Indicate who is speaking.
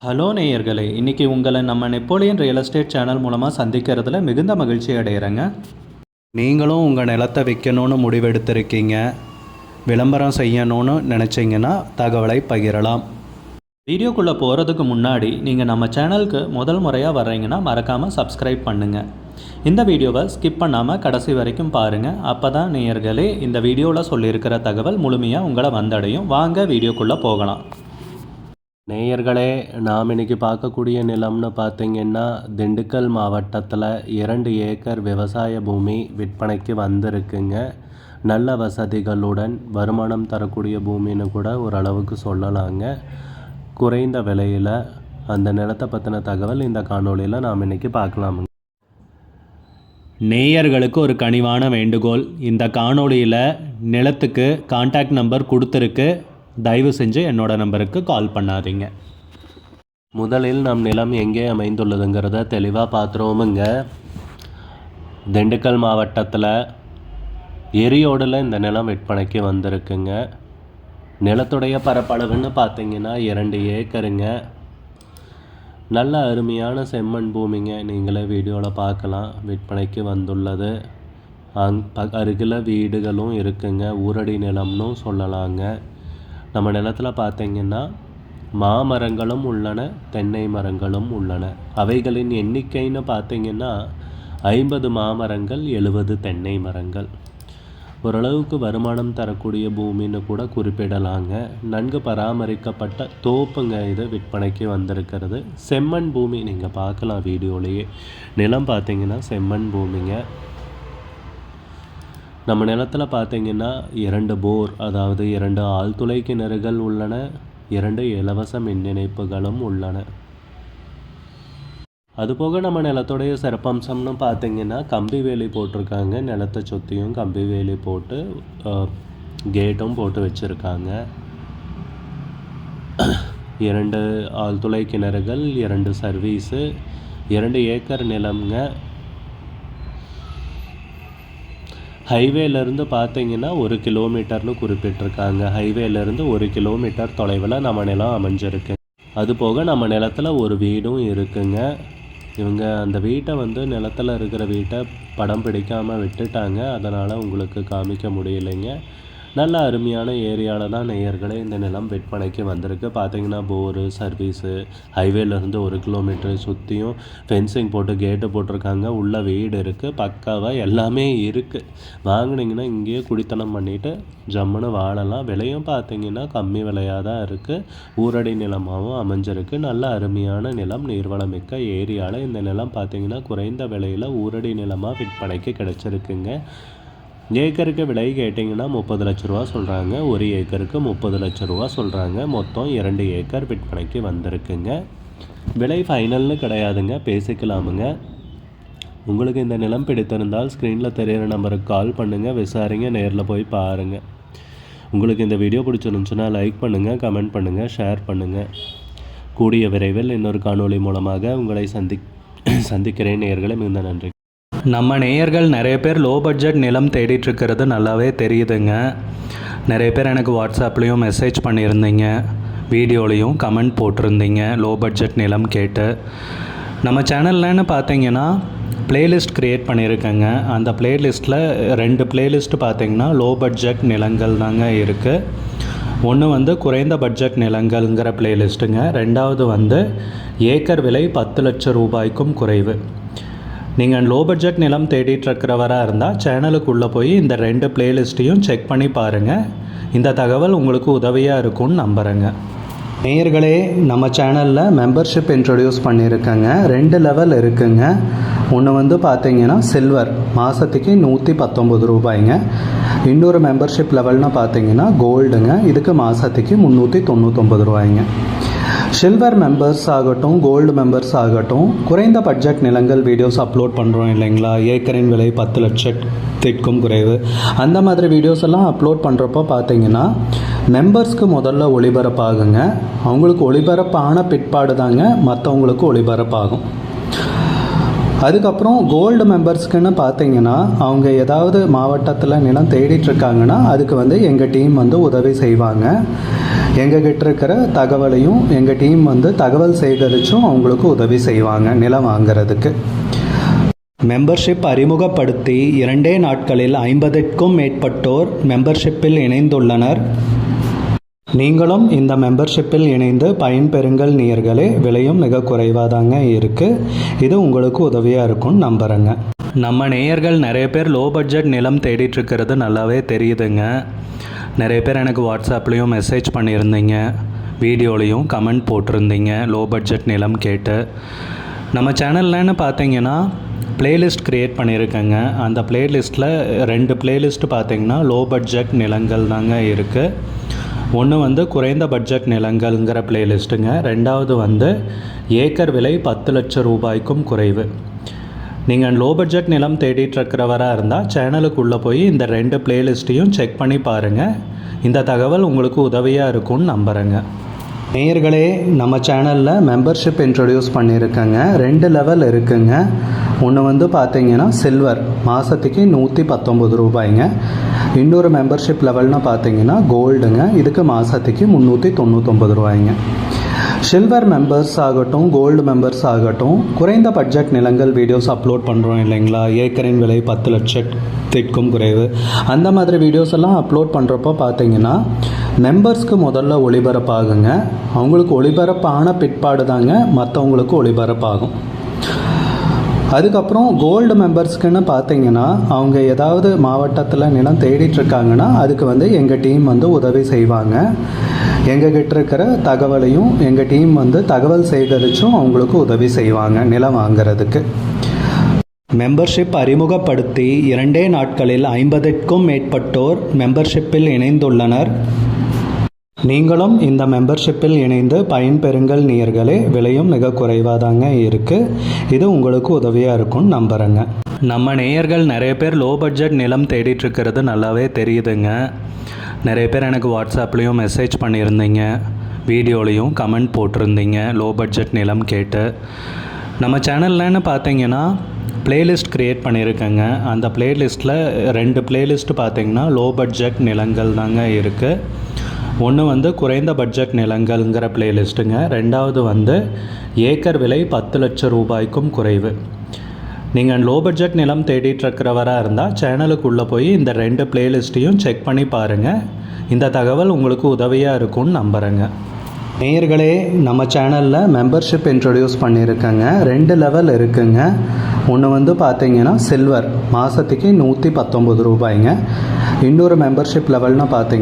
Speaker 1: Hello நேயர்களே, இன்றைக்கி உங்களை நம்ம நெப்போலியன் ரியல் எஸ்டேட் சேனல் மூலமாக சந்திக்கிறதுல மிகுந்த மகிழ்ச்சி அடைகிறேங்க. நீங்களும் உங்கள் நிலத்தை விற்கணும்னு முடிவெடுத்திருக்கீங்க, விளம்பரம் செய்யணும்னு நினச்சிங்கன்னா தகவலை பகிரலாம். வீடியோக்குள்ளே போகிறதுக்கு முன்னாடி நீங்கள் நம்ம சேனலுக்கு முதல் முறையாக வர்றீங்கன்னா மறக்காமல் சப்ஸ்கிரைப் பண்ணுங்கள். இந்த வீடியோவை ஸ்கிப் பண்ணாமல் கடைசி வரைக்கும் பாருங்கள். அப்போ தான் நேயர்களே இந்த வீடியோவில் சொல்லியிருக்கிற தகவல் முழுமையாக உங்களை வந்தடையும். வாங்க வீடியோக்குள்ளே போகலாம்.
Speaker 2: நேயர்களே, நாம் இன்றைக்கி பார்க்கக்கூடிய நிலம்னு பார்த்திங்கன்னா திண்டுக்கல் மாவட்டத்தில் 2 ஏக்கர் விவசாய பூமி விற்பனைக்கு வந்திருக்குங்க. நல்ல வசதிகளுடன் வருமானம் தரக்கூடிய பூமின்னு கூட ஓரளவுக்கு சொல்லலாங்க. குறைந்த விலையில் அந்த நிலத்தை பற்றின தகவல் இந்த காணொலியில் நாம் இன்றைக்கி பார்க்கலாமுங்க.
Speaker 1: நேயர்களுக்கு ஒரு கனிவான வேண்டுகோள், இந்த காணொலியில் நிலத்துக்கு கான்டாக்ட் நம்பர் கொடுத்துருக்கு, தயவு செஞ்சு என்னோட நம்பருக்கு கால் பண்ணாதீங்க.
Speaker 2: முதலில் நம் நிலம் எங்கே அமைந்துள்ளதுங்கிறத தெளிவாக பார்த்துருவோமுங்க. திண்டுக்கல் மாவட்டத்தில் எரியோடில் இந்த நிலம் விற்பனைக்கு வந்திருக்குங்க. நிலத்துடைய பரப்பளவுன்னு பார்த்திங்கன்னா 2 ஏக்கருங்க. நல்ல அருமையான செம்மண் பூமிங்க. நீங்களே வீடியோவில் பார்க்கலாம். விற்பனைக்கு வந்துள்ளது. அருகில் வீடுகளும் இருக்குங்க. ஊரடி நிலம்னு சொல்லலாங்க. நம்ம நிலத்தில் பார்த்திங்கன்னா மாமரங்களும் உள்ளன, தென்னை மரங்களும் உள்ளன. அவைகளின் எண்ணிக்கைன்னு பார்த்திங்கன்னா 50 மாமரங்கள், 70 தென்னை மரங்கள். ஓரளவுக்கு வருமானம் தரக்கூடிய பூமின்னு கூட குறிப்பிடலாங்க. நன்கு பராமரிக்கப்பட்ட தோப்புங்க. இது விற்பனைக்கு வந்திருக்கிறது. செம்மண் பூமி நீங்கள் பார்க்கலாம் வீடியோலேயே. நிலம் பார்த்திங்கன்னா செம்மண் பூமிங்க. நம்ம நிலத்தில் பார்த்திங்கன்னா 2 போர், அதாவது 2 ஆழ்துளை கிணறுகள் உள்ளன. 2 இலவச மின் இணைப்புகளும் உள்ளன. அதுபோக நம்ம நிலத்துடைய சிறப்பம்சம்னு பார்த்திங்கன்னா கம்பி வேலி போட்டிருக்காங்க. நிலத்தை சுற்றியும் கம்பி வேலி போட்டு கேட்டும் போட்டு வச்சுருக்காங்க. 2 ஆழ்துளை கிணறுகள், 2 சர்வீஸு, 2 ஏக்கர் நிலம்ங்க. ஹைவேலேருந்து பார்த்திங்கன்னா 1 கிலோமீட்டர்னு குறிப்பிட்டிருக்காங்க. ஹைவேலேருந்து 1 கிலோமீட்டர் தொலைவில் நம்ம நிலம் அமைஞ்சிருக்கு. அதுபோக நம்ம நிலத்தில் ஒரு வீடும் இருக்குங்க. இவங்க அந்த வீட்டை நிலத்தில் இருக்கிற வீட்டை படம் பிடிக்காமல் விட்டுட்டாங்க. அதனால் உங்களுக்கு காமிக்க முடியலைங்க. நல்ல அருமையான ஏரியாவில் தான் நேயர்களே இந்த நிலம் விற்பனைக்கு வந்திருக்கு. பார்த்திங்கன்னா போரு, சர்வீஸு, ஹைவேலேருந்து 1 கிலோமீட்டர் சுற்றியும் ஃபென்சிங் போட்டு கேட்டு போட்டிருக்காங்க. உள்ள வீடு இருக்குது. பக்காவாக எல்லாமே இருக்குது. வாங்கினீங்கன்னா இங்கேயே குடித்தனம் பண்ணிவிட்டு ஜம்முன்னு வாழலாம். விலையும் பார்த்திங்கன்னா கம்மி விலையாக தான் இருக்குது. ஊரடி நிலமாகவும் அமைஞ்சிருக்கு. நல்ல அருமையான நிலம், நீர்வளமிக்க ஏரியாவில் இந்த நிலம் பார்த்திங்கன்னா குறைந்த விலையில் ஊரடி நிலமாக விற்பனைக்கு கிடச்சிருக்குங்க. ஏக்கருக்கு விலை கேட்டிங்கன்னா 30 லட்ச ரூபா சொல்கிறாங்க. 1 ஏக்கருக்கு 30 லட்ச ரூபா சொல்கிறாங்க. மொத்தம் 2 ஏக்கர் விற்பனைக்கு வந்திருக்குங்க. விலை ஃபைனல்னு கிடையாதுங்க, பேசிக்கலாமுங்க. உங்களுக்கு இந்த நிலம் பிடித்திருந்தால் ஸ்க்ரீனில் தெரிகிற நம்பருக்கு கால் பண்ணுங்கள், விசாரிங்க, நேரில் போய் பாருங்கள். உங்களுக்கு இந்த வீடியோ பிடிச்சிருந்துச்சுன்னா லைக் பண்ணுங்கள், கமெண்ட் பண்ணுங்கள், ஷேர் பண்ணுங்கள். கூடிய விரைவில் இன்னொரு காணொளி மூலமாக உங்களை சந்திக்கிறேன் நேயர்களே. மிகுந்த நன்றி.
Speaker 1: நம்ம நேயர்கள் நிறைய பேர் லோ பட்ஜெட் நிலம் தேடிட்டுருக்கிறது நல்லாவே தெரியுதுங்க. நிறைய பேர் எனக்கு வாட்ஸ்அப்லேயும் மெசேஜ் பண்ணியிருந்தீங்க, வீடியோலையும் கமெண்ட் போட்டிருந்தீங்க லோ பட்ஜெட் நிலம் கேட்டு. நம்ம சேனல்லன்னு பார்த்தீங்கன்னா ப்ளேலிஸ்ட் க்ரியேட் பண்ணியிருக்கேங்க. அந்த ப்ளேலிஸ்ட்டில் 2 ப்ளேலிஸ்ட்டு பார்த்திங்கன்னா லோ பட்ஜெட் நிலங்கள் தாங்க இருக்குது. ஒன்று குறைந்த பட்ஜெட் நிலங்கள்ங்கிற ப்ளேலிஸ்ட்டுங்க. 2வது ஏக்கர் விலை 10 லட்சம் ரூபாய்க்கும் குறைவு. நீங்கள் லோ பட்ஜெட் நிலம் தேடிட்டுருக்கிறவராக இருந்தால் சேனலுக்குள்ளே போய் இந்த 2 ப்ளேலிஸ்ட்டையும் செக் பண்ணி பாருங்கள். இந்த தகவல் உங்களுக்கு உதவியாக இருக்கும்னு நம்புகிறேங்க. நேயர்களே, நம்ம சேனலில் மெம்பர்ஷிப் இன்ட்ரடியூஸ் பண்ணியிருக்கேங்க. 2 லெவல் இருக்குங்க. ஒன்று பார்த்திங்கன்னா சில்வர், மாதத்துக்கு 119 ரூபாய்ங்க. இன்னொரு மெம்பர்ஷிப் லெவல்னு பார்த்திங்கன்னா கோல்டுங்க. இதுக்கு மாதத்துக்கு 399 ரூபாய்ங்க. சில்வர் மெம்பர்ஸ் ஆகட்டும், கோல்டு மெம்பர்ஸ் ஆகட்டும், குறைந்த பட்ஜெட் நிலங்கள் வீடியோஸ் அப்லோட் பண்ணுறோம் இல்லைங்களா, ஏக்கரின் விலை 10 லட்சத்திற்கும் குறைவு, அந்த மாதிரி வீடியோஸ் எல்லாம் அப்லோட் பண்ணுறப்போ பார்த்திங்கன்னா மெம்பர்ஸ்க்கு முதல்ல ஒளிபரப்பாகுங்க. அவங்களுக்கு ஒளிபரப்பான பிற்பாடு தாங்க மற்றவங்களுக்கு ஒளிபரப்பாகும். அதுக்கப்புறம் கோல்டு மெம்பர்ஸ்க்குன்னு பார்த்தீங்கன்னா அவங்க ஏதாவது மாவட்டத்தில் நிலம் தேடிட்டுருக்காங்கன்னா அதுக்கு எங்கள் டீம் உதவி செய்வாங்க. எங்ககிட்ட இருக்கிற தகவலையும் எங்கள் டீம் வந்து தகவல் சேகரித்தும் அவங்களுக்கு உதவி செய்வாங்க நிலம் வாங்குறதுக்கு. மெம்பர்ஷிப் அறிமுகப்படுத்தி 2 நாட்களில் 50க்கும் மேற்பட்டோர் மெம்பர்ஷிப்பில் இணைந்துள்ளனர். நீங்களும் இந்த மெம்பர்ஷிப்பில் இணைந்து பயன்பெறுங்கள் நேயர்களே. விலையும் மிக குறைவாக தாங்க இருக்குது. இது உங்களுக்கு உதவியாக இருக்கும்னு நம்புகிறேங்க. நம்ம நேயர்கள் நிறைய பேர் லோ பட்ஜெட் நிலம் தேடிட்டுருக்கிறது நல்லாவே தெரியுதுங்க. நிறைய பேர் எனக்கு வாட்ஸ்அப்லேயும் மெசேஜ் பண்ணியிருந்தீங்க, வீடியோலையும் கமெண்ட் போட்டிருந்தீங்க லோ பட்ஜெட் நிலம் கேட்டு. நம்ம சேனல்லன்னு பார்த்தீங்கன்னா பிளேலிஸ்ட் க்ரியேட் பண்ணியிருக்கேங்க. அந்த பிளேலிஸ்ட்டில் 2 பிளேலிஸ்ட்டு பார்த்தீங்கன்னா லோ பட்ஜெட் நிலங்கள் தாங்க இருக்குது. ஒன்று வந்து குறைந்த பட்ஜெட் நிலங்கள்ங்கிற பிளேலிஸ்ட்டுங்க. 2வது வந்து ஏக்கர் விலை 10 லட்சம் ரூபாய்க்கும் குறைவு. நீங்கள் லோ பட்ஜெட் நிலம் தேடிட்டுருக்கிறவராக இருந்தால் சேனலுக்குள்ளே போய் இந்த 2 பிளேலிஸ்ட்டையும் செக் பண்ணி பாருங்கள். இந்த தகவல் உங்களுக்கு உதவியாக இருக்கும்னு நம்புகிறேங்க. நேயர்களே, நம்ம சேனலில் மெம்பர்ஷிப் இன்ட்ரடியூஸ் பண்ணியிருக்கேங்க. 2 லெவல் இருக்குங்க. ஒன்று வந்து பார்த்தீங்கன்னா சில்வர், மாதத்துக்கு 119 ரூபாய்ங்க. இன்னொரு மெம்பர்ஷிப் லெவல்னு பார்த்தீங்கன்னா கோல்டுங்க. இதுக்கு மாதத்துக்கு 399 ரூபாய்ங்க. சில்வர் மெம்பர்ஸ் ஆகட்டும், கோல்டு மெம்பர்ஸ் ஆகட்டும், குறைந்த பட்ஜெட் நிலங்கள் வீடியோஸ் அப்லோட் பண்ணுறோம் இல்லைங்களா, ஏக்கரின் விலை 10 லட்சத்திற்கும் குறைவு, அந்த மாதிரி வீடியோஸ் எல்லாம் அப்லோட் பண்ணுறப்போ பார்த்தீங்கன்னா மெம்பர்ஸ்க்கு முதல்ல ஒளிபரப்பாகுங்க. அவங்களுக்கு ஒளிபரப்பான பிற்பாடு தாங்க மற்றவங்களுக்கு ஒளிபரப்பாகும். அதுக்கப்புறம் கோல்டு மெம்பர்ஸ்க்குன்னு பார்த்தீங்கன்னா அவங்க ஏதாவது மாவட்டத்தில் நிலம் தேடிட்டுருக்காங்கன்னா அதுக்கு வந்து எங்கள் டீம் வந்து உதவி செய்வாங்க. எங்ககிட்ட இருக்கிற தகவலையும் எங்கள் டீம் வந்து தகவல் சேகரித்தும் அவங்களுக்கு உதவி செய்வாங்க நிலம் வாங்குறதுக்கு. மெம்பர்ஷிப் அறிமுகப்படுத்தி 2 நாட்களில் 50க்கும் மேற்பட்டோர் மெம்பர்ஷிப்பில் இணைந்துள்ளனர். நீங்களும் இந்த மெம்பர்ஷிப்பில் இணைந்து பயன்பெறுங்கள் நேயர்களே. விலையும் மிக குறைவாக தாங்க இருக்குது. இது உங்களுக்கு உதவியாக இருக்கும்னு நம்புகிறேங்க. நம்ம நேயர்கள் நிறைய பேர் லோ பட்ஜெட் நிலம் தேடிட்டுருக்கிறது நல்லாவே தெரியுதுங்க. நிறைய பேர் எனக்கு வாட்ஸ்அப்லேயும் மெசேஜ் பண்ணியிருந்தீங்க, வீடியோலையும் கமெண்ட் போட்டிருந்தீங்க லோ பட்ஜெட் நிலம் கேட்டு. நம்ம சேனல்லன்னு பார்த்தீங்கன்னா பிளேலிஸ்ட் க்ரியேட் பண்ணியிருக்கேங்க. அந்த பிளேலிஸ்ட்டில் 2 பிளேலிஸ்ட்டு பார்த்தீங்கன்னா லோ பட்ஜெட் நிலங்கள் தாங்க இருக்குது. ஒன்று வந்து குறைந்த பட்ஜெட் நிலங்கள்ங்கிற பிளேலிஸ்ட்டுங்க. 2வது வந்து ஏக்கர் விலை 10 லட்சம் ரூபாய்க்கும் குறைவு. நீங்கள் லோ பட்ஜெட் நிலம் தேடிட்டுருக்கிறவராக இருந்தால் சேனலுக்குள்ளே போய் இந்த 2 பிளேலிஸ்ட்டையும் செக் பண்ணி பாருங்கள். இந்த தகவல் உங்களுக்கு உதவியாக இருக்கும்னு நம்புகிறேங்க. நேயர்களே, நம்ம சேனலில் மெம்பர்ஷிப் இன்ட்ரடியூஸ் பண்ணியிருக்கேங்க. 2 லெவல் இருக்குங்க. ஒன்று வந்து பார்த்தீங்கன்னா சில்வர், மாதத்துக்கு 119 ரூபாய்ங்க. இன்னொரு மெம்பர்ஷிப் லெவல்னு பார்த்தீங்கன்னா